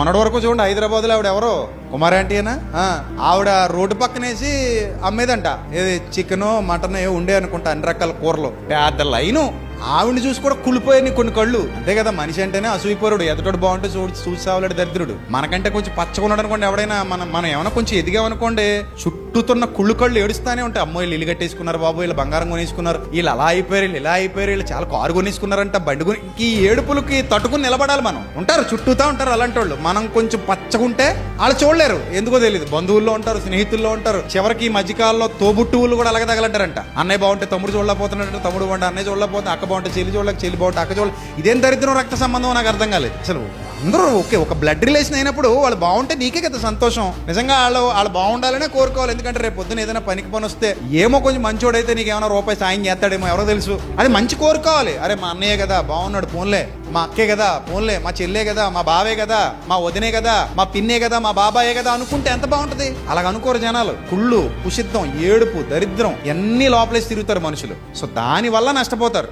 మొన్నటి వరకు చూడండి హైదరాబాద్ లో ఆవిడ ఎవరో కుమార్ ఆంటీనా ఆవిడ రోడ్డు పక్కనేసి అమ్మేదంట. ఏది చికెన్ మటన్ ఏ ఉండే అనుకుంటా అన్ని రకాల కూరలు. పెద్ద లైను. ఆవిడని చూసి కూడా కుళ్ళిపోయాయి కొన్ని కళ్ళు. అంతే కదా, మనిషి అంటేనే అసూయిపోరుడు. ఎదుటోడు బాగుంటే చూసి సావులాడు దరిద్రుడు. మనకంటే కొంచెం పచ్చకున్నాడు అనుకోండి ఎవడైనా, మనం ఏమైనా కొంచెం ఎదిగామనుకోండి చుట్టూతున్న కుళ్ళు కళ్ళు ఏడుస్తానే ఉంటాయి. అమ్మో వీళ్ళు ఇల్లు కట్టేసుకున్నారు బాబు, వీళ్ళు బంగారం కొనేసుకున్నారు, వీళ్ళు అలా అయిపోయారు, వీళ్ళు ఇలా అయిపోయారు, వీళ్ళు చాలా కారు కొనేసుకున్నారంట, బండి కొని. ఈ ఏడుపులకి తట్టుకుని నిలబడాలి మనం. ఉంటారు చుట్టూతా ఉంటారు అలాంటి వాళ్ళు. మనం కొంచెం పచ్చకుంటే వాళ్ళు చూడలేరు, ఎందుకో తెలియదు. బంధువుల్లో ఉంటారు, స్నేహితుల్లో ఉంటారు, చివరికి ఈ మధ్యకాలంలో తోబుట్టువులు కూడా అలాగే తగలంటారంట. అన్నయ్య బాగుంటే తమ్ముడు చూడలేకపోతున్నాడు, తమ్ముడు బాగుంటే అన్నయ్య చూడలేకపోతే, అక్క బాగుంటే చెల్లి చూడలేక చెల్లి బాగుంటే అక్క చూడలేదు. ఇదేం దరిద్రం రక్త సంబంధం నాకు అర్థం కాలేదు అసలు. అందరూ ఓకే, ఒక బ్లడ్ రిలేషన్ అయినప్పుడు వాళ్ళు బాగుంటే నీకే కదా సంతోషం. నిజంగా వాళ్ళు బాగుండాలనే కోరుకోవాలి. ఎందుకంటే రేపు పొద్దున ఏదైనా పనికి పని వస్తే ఏమో కొంచెం మంచోడైతే నీకు ఏమైనా రూపాయి సాయం చేస్తాడేమో ఎవరో తెలుసు. అది మంచి కోరుకోవాలి. అరే మా అన్నయ్య కదా బాగున్నాడు పోన్లే, మా అక్కే కదా పోన్లే, మా చెల్లే కదా, మా బావే కదా, మా వదినే కదా, మా పిన్నే కదా, మా బాబాయే కదా అనుకుంటే ఎంత బాగుంటది. అలాగ అనుకోరు జనాలు. కుళ్ళు, కుషిద్ధం, ఏడుపు, దరిద్రం ఎన్ని లోపలేసి తిరుగుతారు మనుషులు. సో దాని వల్ల నష్టపోతారు.